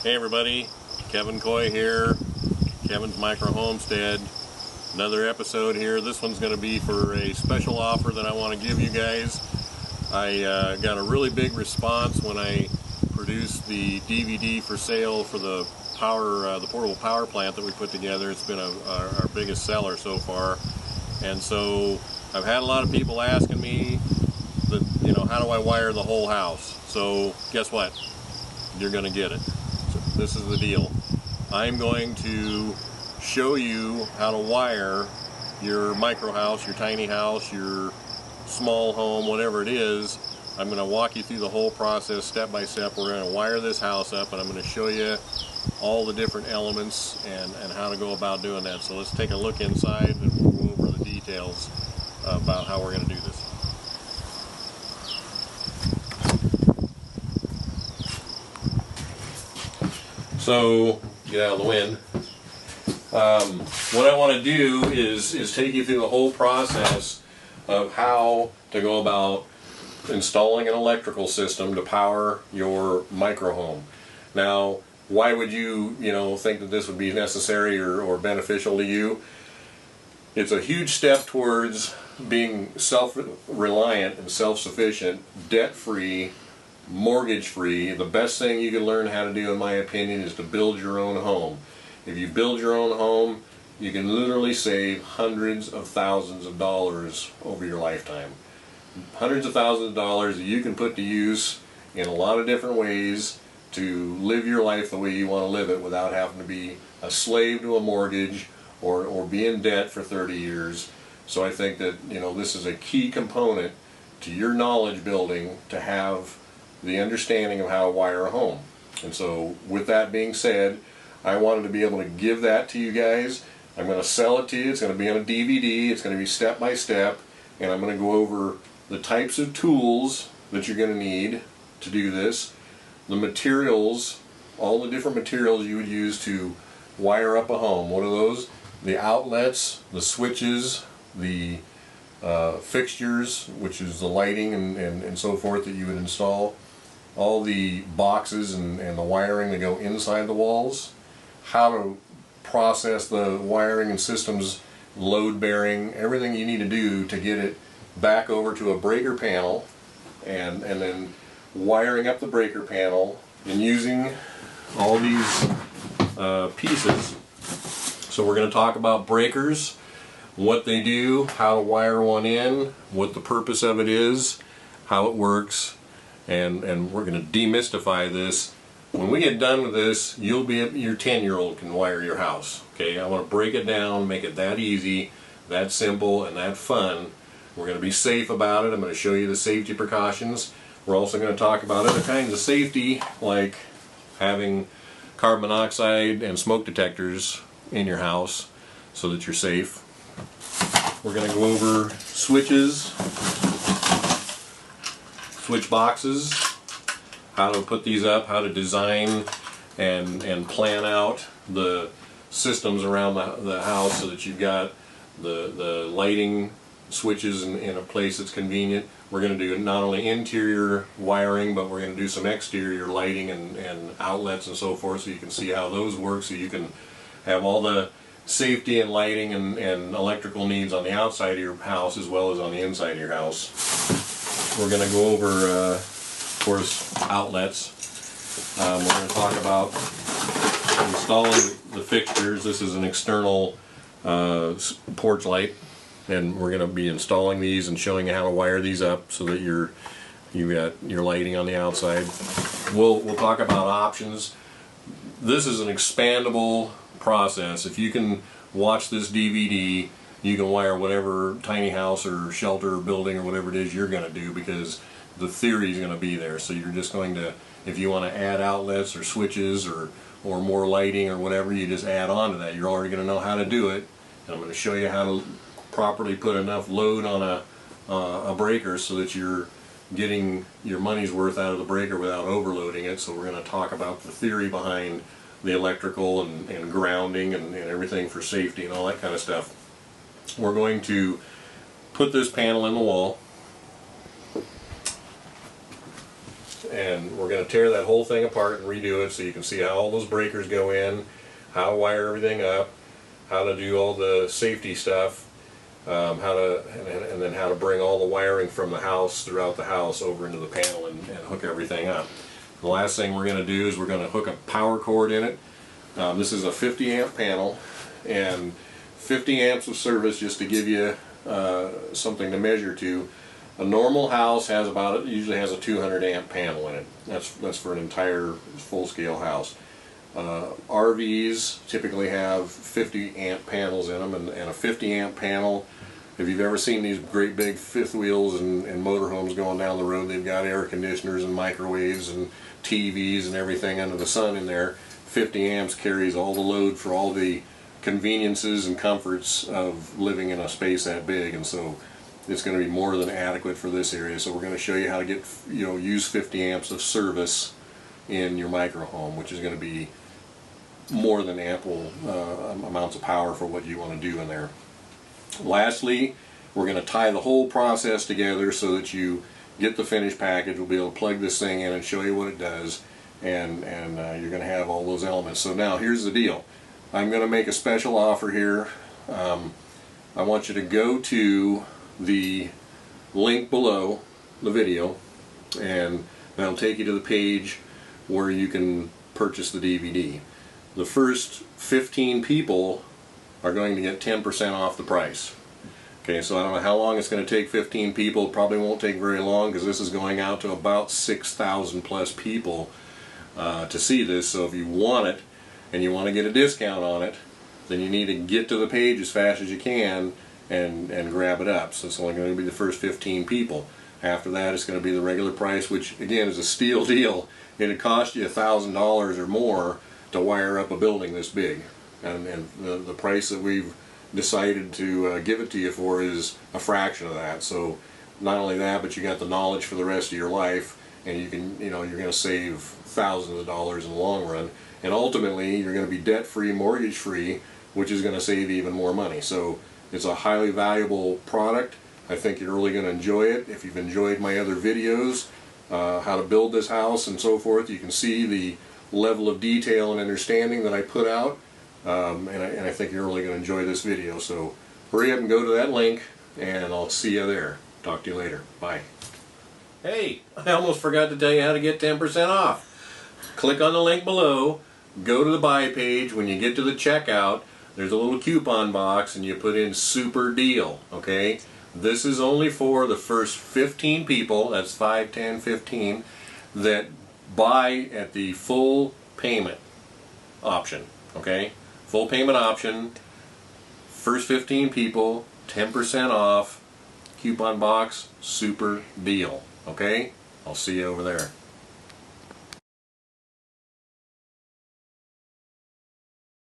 Hey everybody, Kevin Coy here, Kevin's Micro Homestead. Another episode here. This one's going to be for a special offer that I want to give you guys. I got a really big response when I produced the DVD for sale for the portable power plant that we put together. It's been our biggest seller so far, and so I've had a lot of people asking me, how do I wire the whole house? So guess what? You're going to get it. This is the deal. I'm going to show you how to wire your micro house, your tiny house, your small home, whatever it is. I'm going to walk you through the whole process step by step. We're going to wire this house up, and I'm going to show you all the different elements and how to go about doing that. So let's take a look inside and we'll go over the details about how we're going to do this. So, get out of the wind. What I want to do is take you through the whole process of how to go about installing an electrical system to power your micro home. Now, why would you think that this would be necessary or beneficial to you? It's a huge step towards being self-reliant and self-sufficient, debt-free, mortgage-free. The best thing you can learn how to do, in my opinion, is to build your own home. If you build your own home, you can literally save hundreds of thousands of dollars over your lifetime. Hundreds of thousands of dollars that you can put to use in a lot of different ways to live your life the way you want to live it without having to be a slave to a mortgage or be in debt for 30 years. So I think that this is a key component to your knowledge building, to have the understanding of how to wire a home. And so with that being said, I wanted to be able to give that to you guys. I'm going to sell it to you. It's going to be on a DVD. It's going to be step by step, and I'm going to go over the types of tools that you're going to need to do this, the materials, all the different materials you would use to wire up a home. What are those? The outlets, the switches, the fixtures, which is the lighting and so forth that you would install, all the boxes and the wiring that go inside the walls, how to process the wiring and systems, load bearing, everything you need to do to get it back over to a breaker panel, and then wiring up the breaker panel and using all these pieces. So we're going to talk about breakers, what they do, how to wire one in, what the purpose of it is, how it works, and we're going to demystify this. When we get done with this, your 10-year-old can wire your house. Okay, I want to break it down, make it that easy, that simple, and that fun. We're going to be safe about it. I'm going to show you the safety precautions. We're also going to talk about other kinds of safety, like having carbon monoxide and smoke detectors in your house so that you're safe. We're going to go over switches, switch boxes, how to put these up, how to design and plan out the systems around the house so that you've got the lighting switches in a place that's convenient. We're going to do not only interior wiring, but we're going to do some exterior lighting and outlets and so forth, so you can see how those work, so you can have all the safety and lighting and electrical needs on the outside of your house as well as on the inside of your house. We're going to go over, of course, outlets. We're going to talk about installing the fixtures. This is an external porch light, and we're going to be installing these and showing you how to wire these up so that you've got your lighting on the outside. We'll talk about options. This is an expandable process. If you can watch this DVD, you can wire whatever tiny house or shelter or building or whatever it is you're going to do, because the theory is going to be there. So you're just going to, if you want to add outlets or switches or more lighting or whatever, you just add on to that. You're already going to know how to do it, and I'm going to show you how to properly put enough load on a breaker so that you're getting your money's worth out of the breaker without overloading it. So we're going to talk about the theory behind the electrical and grounding and everything for safety and all that kind of stuff. We're going to put this panel in the wall, and we're going to tear that whole thing apart and redo it so you can see how all those breakers go in, how to wire everything up, how to do all the safety stuff, and then how to bring all the wiring from the house throughout the house over into the panel and hook everything up. The last thing we're going to do is we're going to hook a power cord in it. This is a 50 amp panel, and 50 amps of service, just to give you something to measure to. A normal house has usually has a 200 amp panel in it. That's for an entire full-scale house. RVs typically have 50 amp panels in them, and a 50 amp panel, if you've ever seen these great big fifth wheels and motorhomes going down the road, they've got air conditioners and microwaves and TVs and everything under the sun in there. 50 amps carries all the load for all the conveniences and comforts of living in a space that big, and so it's going to be more than adequate for this area. So we're going to show you how to get, use 50 amps of service in your micro home, which is going to be more than ample amounts of power for what you want to do in there. Lastly, we're going to tie the whole process together so that you get the finished package. We'll be able to plug this thing in and show you what it does, and you're going to have all those elements. So now here's the deal. I'm going to make a special offer here. I want you to go to the link below the video, and that'll take you to the page where you can purchase the DVD. The first 15 people are going to get 10% off the price. Okay, so I don't know how long it's going to take 15 people. It probably won't take very long, because this is going out to about 6,000 plus people to see this. So if you want it and you want to get a discount on it, then you need to get to the page as fast as you can and grab it up. So it's only going to be the first 15 people. After that, it's going to be the regular price, which again is a steal deal. It'd cost you $1,000 or more to wire up a building this big, and the price that we've decided to give it to you for is a fraction of that. So not only that, but you got the knowledge for the rest of your life, and you can, you're going to save thousands of dollars in the long run, and ultimately you're going to be debt-free, mortgage-free, which is going to save even more money. So it's a highly valuable product. I think you're really going to enjoy it. If you've enjoyed my other videos, how to build this house and so forth, you can see the level of detail and understanding that I put out, and I think you're really going to enjoy this video. So hurry up and go to that link, and I'll see you there. Talk to you later. Bye. Hey, I almost forgot to tell you how to get 10% off. Click on the link below, go to the buy page. When you get to the checkout, there's a little coupon box, and you put in super deal, okay? This is only for the first 15 people, that's 5, 10, 15, that buy at the full payment option, okay? Full payment option, first 15 people, 10% off, coupon box, super deal, okay? I'll see you over there.